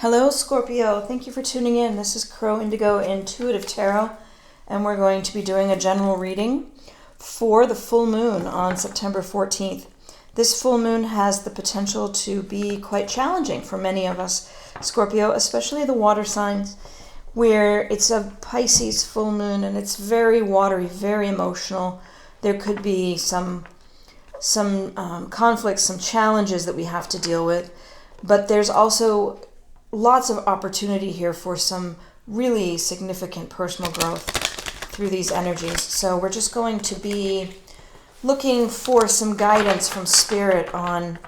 Hello, Scorpio. Thank you for tuning in. This is Crow Indigo Intuitive Tarot, and we're going to be doing a general reading for the full moon on September 14th. This full moon has the potential to be quite challenging for many of us, Scorpio, especially the water signs, where it's a Pisces full moon and it's very watery, very emotional. There could be some conflicts, some challenges that we have to deal with, but there's also lots of opportunity here for some really significant personal growth through these energies. So we're just going to be looking for some guidance from Spirit on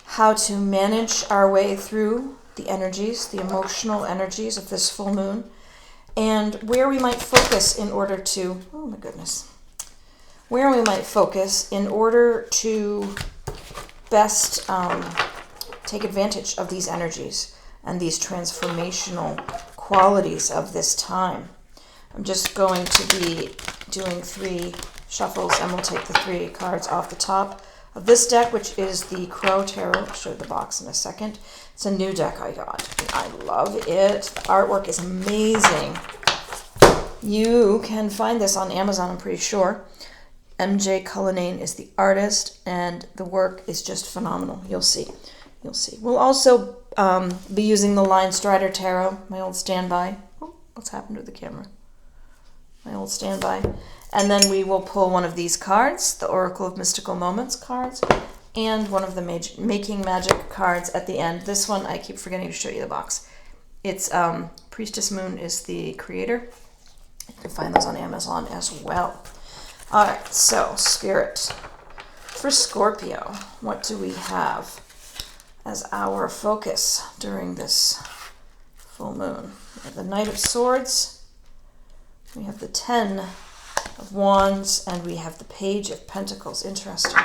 how to manage our way through the energies, the emotional energies of this full moon, and where we might focus in order to, where we might focus in order to best take advantage of these energies and these transformational qualities of this time. I'm just going to be doing 3 shuffles, and we'll take the 3 cards off the top of this deck, which is the Crow Tarot. I'll show you the box in a second. It's a new deck I got, and I love it. The artwork is amazing. You can find this on Amazon, I'm pretty sure. MJ Cullinane is the artist, and the work is just phenomenal. You'll see. You'll see. We'll also be using the Linestrider Tarot, my old standby. Oh, what's happened to the camera? My old standby. And then we will pull one of these cards, the Oracle of Mystical Moments cards, and one of the Making Magic cards at the end. This one, I keep forgetting to show you the box. It's Priestess Moon is the creator. You can find those on Amazon as well. All right, so Spirit. For Scorpio, what do we have as our focus during this full moon? We have the Knight of Swords, we have the 10 of Wands, and we have the Page of Pentacles. Interesting.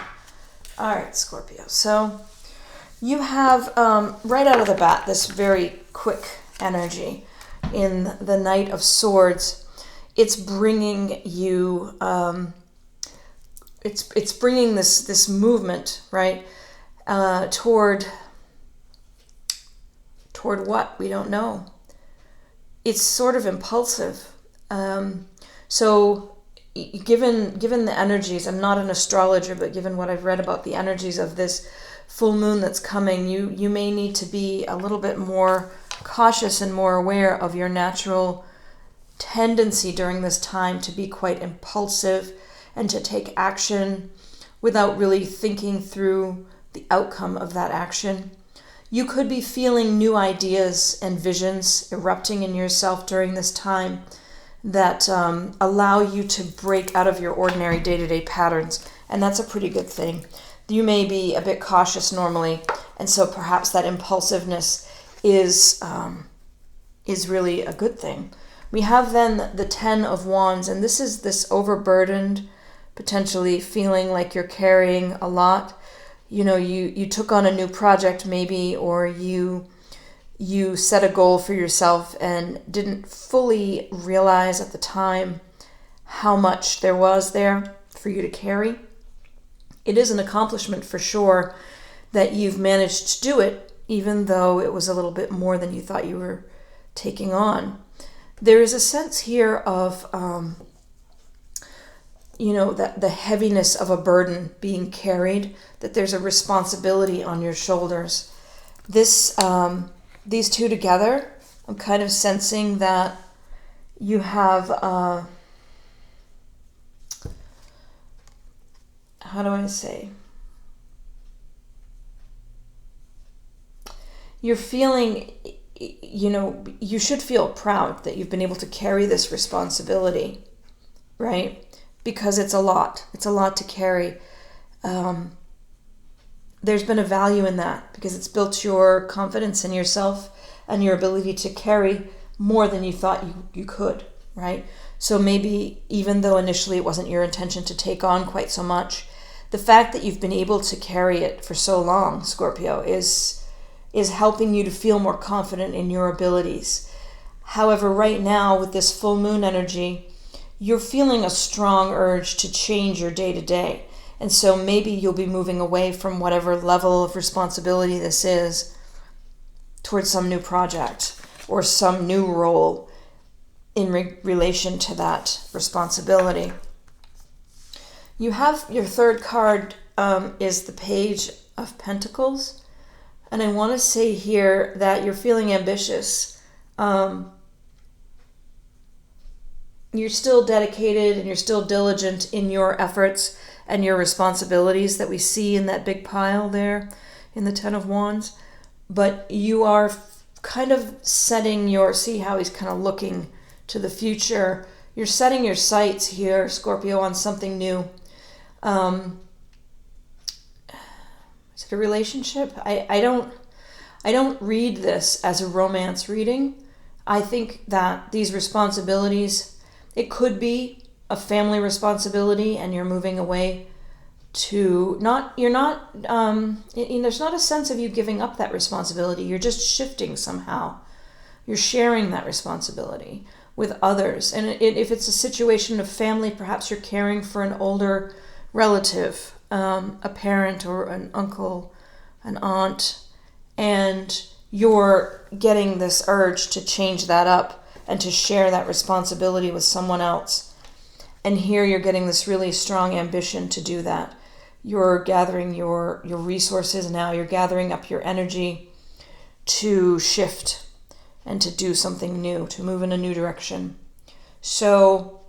All right, Scorpio. So you have, right out of the bat, this very quick energy in the Knight of Swords. It's bringing you, it's bringing this movement, right, toward what? We don't know. It's sort of impulsive. So given the energies, I'm not an astrologer, but given what I've read about the energies of this full moon that's coming, you may need to be a little bit more cautious and more aware of your natural tendency during this time to be quite impulsive and to take action without really thinking through the outcome of that action. You could be feeling new ideas and visions erupting in yourself during this time that allow you to break out of your ordinary day-to-day patterns, and that's a pretty good thing. You may be a bit cautious normally, and so perhaps that impulsiveness is really a good thing. We have then the 10 of Wands, and this is this overburdened, potentially feeling like you're carrying a lot. You know, you took on a new project maybe, or you set a goal for yourself and didn't fully realize at the time how much there was there for you to carry. It is an accomplishment for sure that you've managed to do it, even though it was a little bit more than you thought you were taking on. There is a sense here of that the heaviness of a burden being carried, that there's a responsibility on your shoulders. These two together, I'm kind of sensing that you have, how do I say? You're feeling, you should feel proud that you've been able to carry this responsibility, right? Because it's a lot. It's a lot to carry. There's been a value in that because it's built your confidence in yourself and your ability to carry more than you thought you could, right? So maybe even though initially it wasn't your intention to take on quite so much, the fact that you've been able to carry it for so long, Scorpio, is helping you to feel more confident in your abilities. However, right now with this full moon energy, you're feeling a strong urge to change your day-to-day. And so maybe you'll be moving away from whatever level of responsibility this is towards some new project or some new role in relation to that responsibility. You have your third card is the Page of Pentacles. And I want to say here that you're feeling ambitious. You're still dedicated and you're still diligent in your efforts and your responsibilities that we see in that big pile there in the Ten of Wands. But you are kind of setting your, see how he's kind of looking to the future. You're setting your sights here, Scorpio, on something new. Is it a relationship? I don't read this as a romance reading. I think that these responsibilities, it could be a family responsibility and you're moving away to there's not a sense of you giving up that responsibility. You're just shifting somehow. You're sharing that responsibility with others. And if it's a situation of family, perhaps you're caring for an older relative, a parent or an uncle, an aunt, and you're getting this urge to change that up and to share that responsibility with someone else. And here you're getting this really strong ambition to do that. You're gathering your resources now. You're gathering up your energy to shift and to do something new, to move in a new direction. So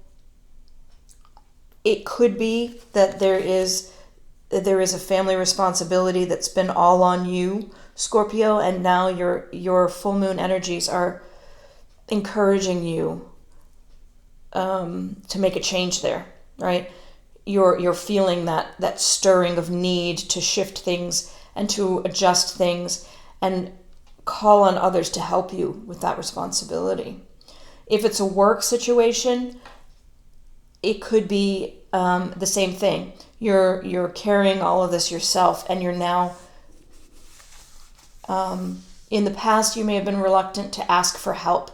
it could be that there is a family responsibility that's been all on you, Scorpio, and now your full moon energies are encouraging you to make a change there, right? You're feeling that stirring of need to shift things and to adjust things and call on others to help you with that responsibility. If it's a work situation, it could be the same thing. You're carrying all of this yourself, and you're now, in the past, you may have been reluctant to ask for help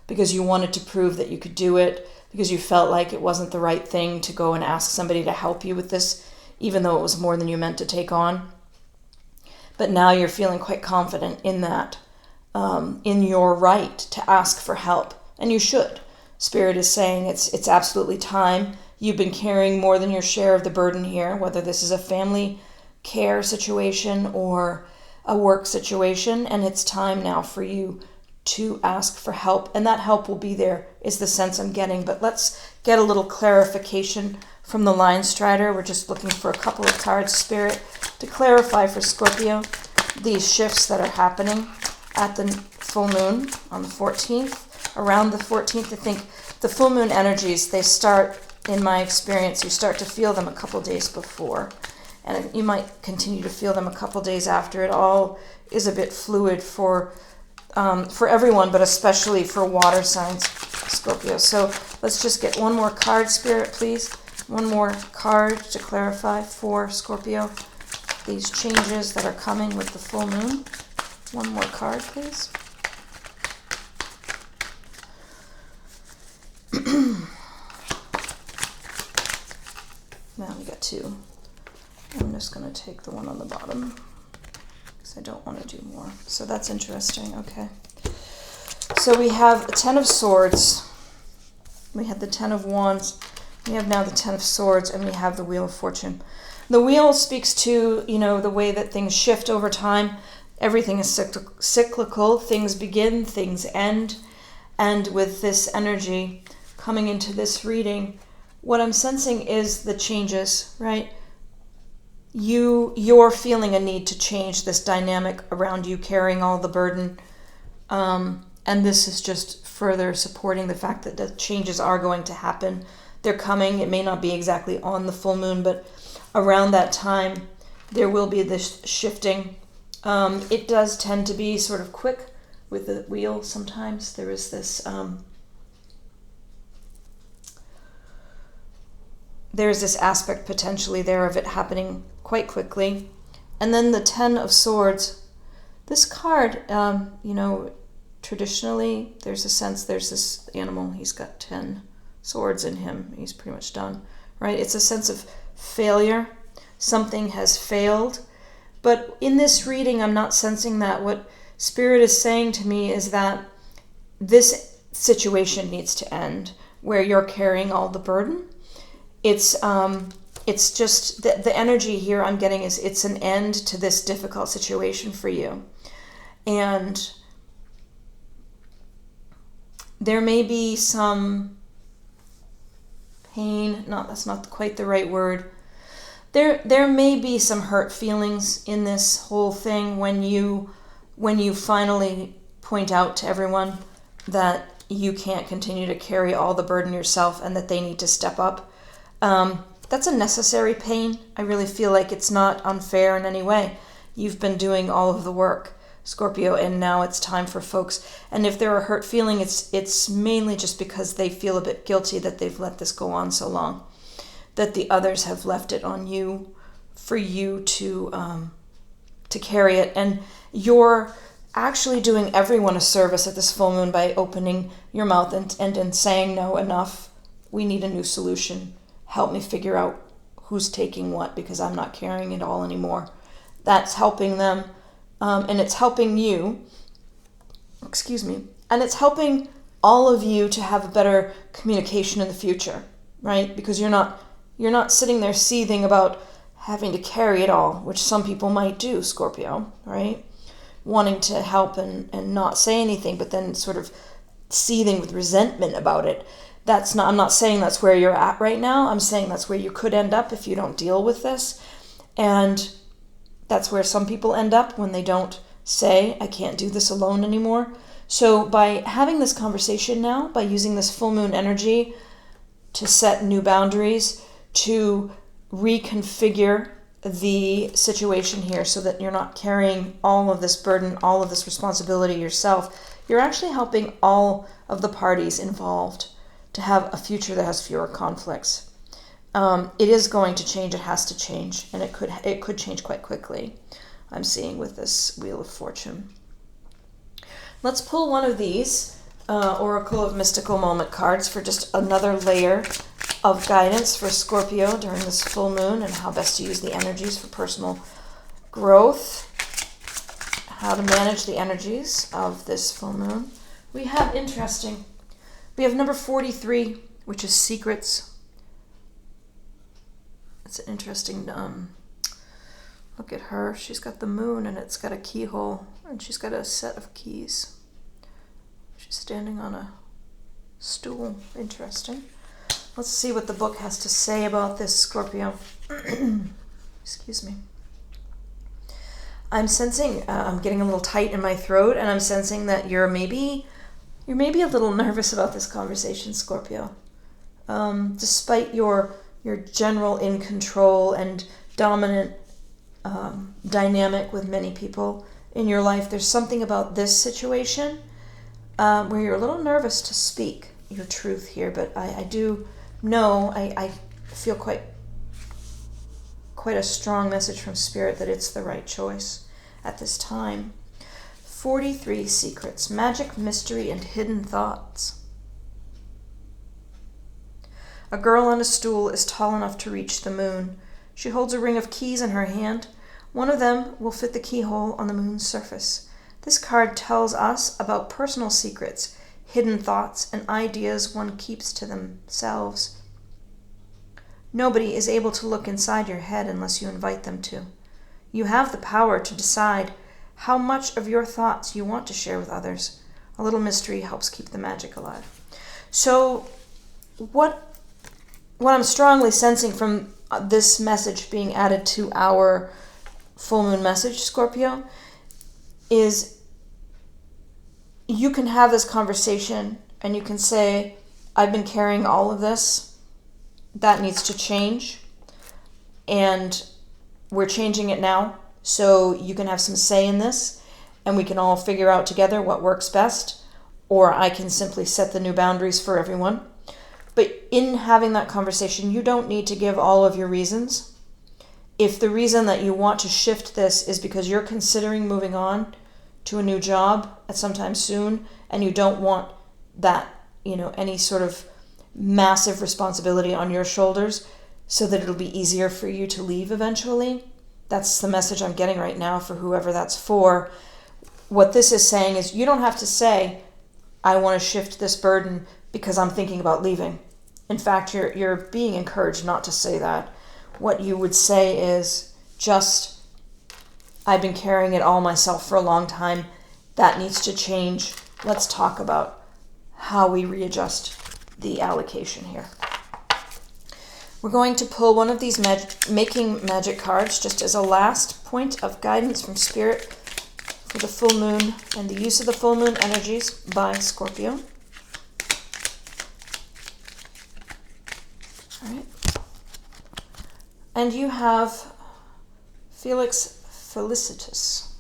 because you wanted to prove that you could do it, because you felt like it wasn't the right thing to go and ask somebody to help you with this, even though it was more than you meant to take on. But now you're feeling quite confident in that, in your right to ask for help, and you should. Spirit is saying it's absolutely time. You've been carrying more than your share of the burden here, whether this is a family care situation or a work situation, and it's time now for you to ask for help, and that help will be there, is the sense I'm getting. But let's get a little clarification from the Linestrider. We're just looking for a couple of cards, Spirit, to clarify for Scorpio these shifts that are happening at the full moon on the 14th. Around the 14th, I think the full moon energies, they start, in my experience, you start to feel them a couple days before, and you might continue to feel them a couple days after. It all is a bit fluid for everyone, but especially for water signs, Scorpio. So let's just get one more card, Spirit, please. One more card to clarify for Scorpio these changes that are coming with the full moon. One more card, please. Now we got two. I'm just going to take the one on the bottom because I don't want to do more. So that's interesting. Okay. So we have the Ten of Swords. We had the Ten of Wands. We have now the Ten of Swords, and we have the Wheel of Fortune. The wheel speaks to, the way that things shift over time. Everything is cyclical. Things begin, things end. And with this energy coming into this reading, what I'm sensing is the changes, right? You're feeling a need to change this dynamic around you carrying all the burden. And this is just further supporting the fact that the changes are going to happen. They're coming. It may not be exactly on the full moon, but around that time, there will be this shifting. It does tend to be sort of quick with the wheel sometimes. There is this... there's this aspect potentially there of it happening quite quickly. And then the Ten of Swords. This card, traditionally, there's a sense there's this animal. He's got 10 swords in him. He's pretty much done, right? It's a sense of failure. Something has failed. But in this reading, I'm not sensing that. What Spirit is saying to me is that this situation needs to end where you're carrying all the burden. It's just the energy here I'm getting is it's an end to this difficult situation for you. And there may be some pain. No, that's not quite the right word. There may be some hurt feelings in this whole thing when you finally point out to everyone that you can't continue to carry all the burden yourself and that they need to step up. That's a necessary pain. I really feel like it's not unfair in any way. You've been doing all of the work, Scorpio, and now it's time for folks. And if there are hurt feelings, it's mainly just because they feel a bit guilty that they've let this go on so long, that the others have left it on you for you to carry it. And you're actually doing everyone a service at this full moon by opening your mouth and saying, no, enough. We need a new solution. Help me figure out who's taking what, because I'm not carrying it all anymore. That's helping them. And it's helping you, and it's helping all of you to have a better communication in the future, right? Because you're not sitting there seething about having to carry it all, which some people might do, Scorpio, right? Wanting to help and not say anything, but then sort of seething with resentment about it. I'm not saying that's where you're at right now. I'm saying that's where you could end up if you don't deal with this. And that's where some people end up when they don't say, I can't do this alone anymore. So by having this conversation now, by using this full moon energy to set new boundaries, to reconfigure the situation here so that you're not carrying all of this burden, all of this responsibility yourself, you're actually helping all of the parties involved to have a future that has fewer conflicts. It is going to change. It has to change, and it could change quite quickly. I'm seeing with this Wheel of Fortune. Let's pull one of these Oracle of Mystical Moment cards for just another layer of guidance for Scorpio during this full moon and how best to use the energies for personal growth. How to manage the energies of this full moon. We have number 43, which is Secrets. It's an interesting, look at her. She's got the moon and it's got a keyhole and she's got a set of keys. She's standing on a stool. Interesting. Let's see what the book has to say about this, Scorpio. Excuse me. I'm sensing, I'm getting a little tight in my throat, and I'm sensing that you're maybe a little nervous about this conversation, Scorpio. Despite your general in control and dominant dynamic with many people in your life, there's something about this situation where you're a little nervous to speak your truth here, but I do know, I feel quite a strong message from Spirit that it's the right choice at this time. 43 Secrets, Magic, Mystery, and Hidden Thoughts. A girl on a stool is tall enough to reach the moon. She holds a ring of keys in her hand. One of them will fit the keyhole on the moon's surface. This card tells us about personal secrets, hidden thoughts, and ideas one keeps to themselves. Nobody is able to look inside your head unless you invite them to. You have the power to decide how much of your thoughts you want to share with others. A little mystery helps keep the magic alive. So what I'm strongly sensing from this message being added to our full moon message, Scorpio, is you can have this conversation and you can say, I've been carrying all of this. That needs to change. And we're changing it now. So you can have some say in this and we can all figure out together what works best. Or I can simply set the new boundaries for everyone. But in having that conversation, you don't need to give all of your reasons. If the reason that you want to shift this is because you're considering moving on to a new job at some time soon, and you don't want that, any sort of massive responsibility on your shoulders so that it'll be easier for you to leave eventually. That's the message I'm getting right now for whoever that's for. what this is saying is you don't have to say, I want to shift this burden because I'm thinking about leaving. In fact, you're being encouraged not to say that. What you would say is just, I've been carrying it all myself for a long time. That needs to change. Let's talk about how we readjust the allocation here. We're going to pull one of these making magic cards just as a last point of guidance from Spirit for the full moon and the use of the full moon energies by Scorpio. All right. And you have Felix Felicitas,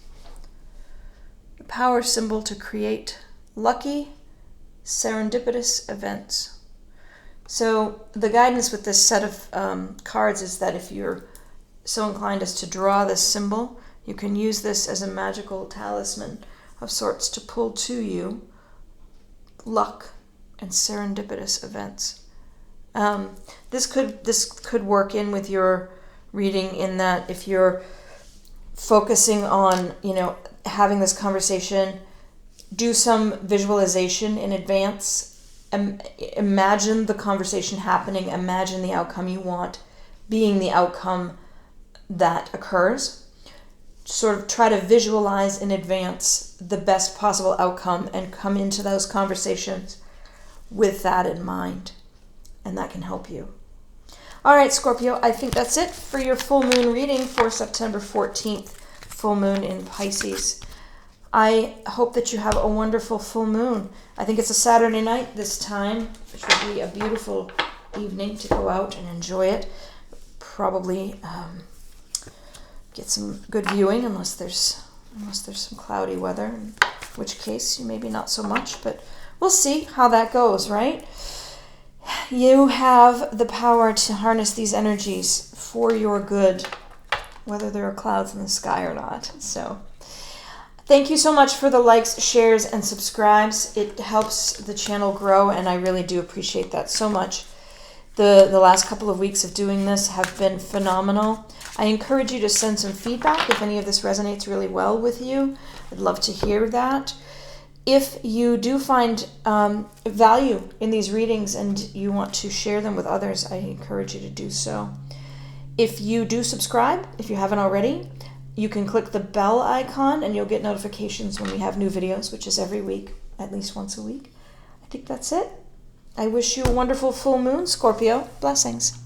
the power symbol to create lucky, serendipitous events. So the guidance with this set of cards is that if you're so inclined as to draw this symbol, you can use this as a magical talisman of sorts to pull to you luck and serendipitous events. This could work in with your reading in that if you're focusing on, having this conversation, do some visualization in advance. Imagine the conversation happening. Imagine the outcome you want being the outcome that occurs. Sort of try to visualize in advance the best possible outcome and come into those conversations with that in mind. And that can help you. All right, Scorpio, I think that's it for your full moon reading for September 14th, full moon in Pisces. I hope that you have a wonderful full moon. I think it's a Saturday night this time, which would be a beautiful evening to go out and enjoy it. Probably get some good viewing unless there's some cloudy weather, in which case maybe not so much, but we'll see how that goes, right? You have the power to harness these energies for your good, whether there are clouds in the sky or not. So thank you so much for the likes, shares, and subscribes. It helps the channel grow, and I really do appreciate that so much. The last couple of weeks of doing this have been phenomenal. I encourage you to send some feedback if any of this resonates really well with you. I'd love to hear that. If you do find value in these readings and you want to share them with others, I encourage you to do so. If you do subscribe, if you haven't already, you can click the bell icon and you'll get notifications when we have new videos, which is every week, at least once a week. I think that's it. I wish you a wonderful full moon, Scorpio. Blessings.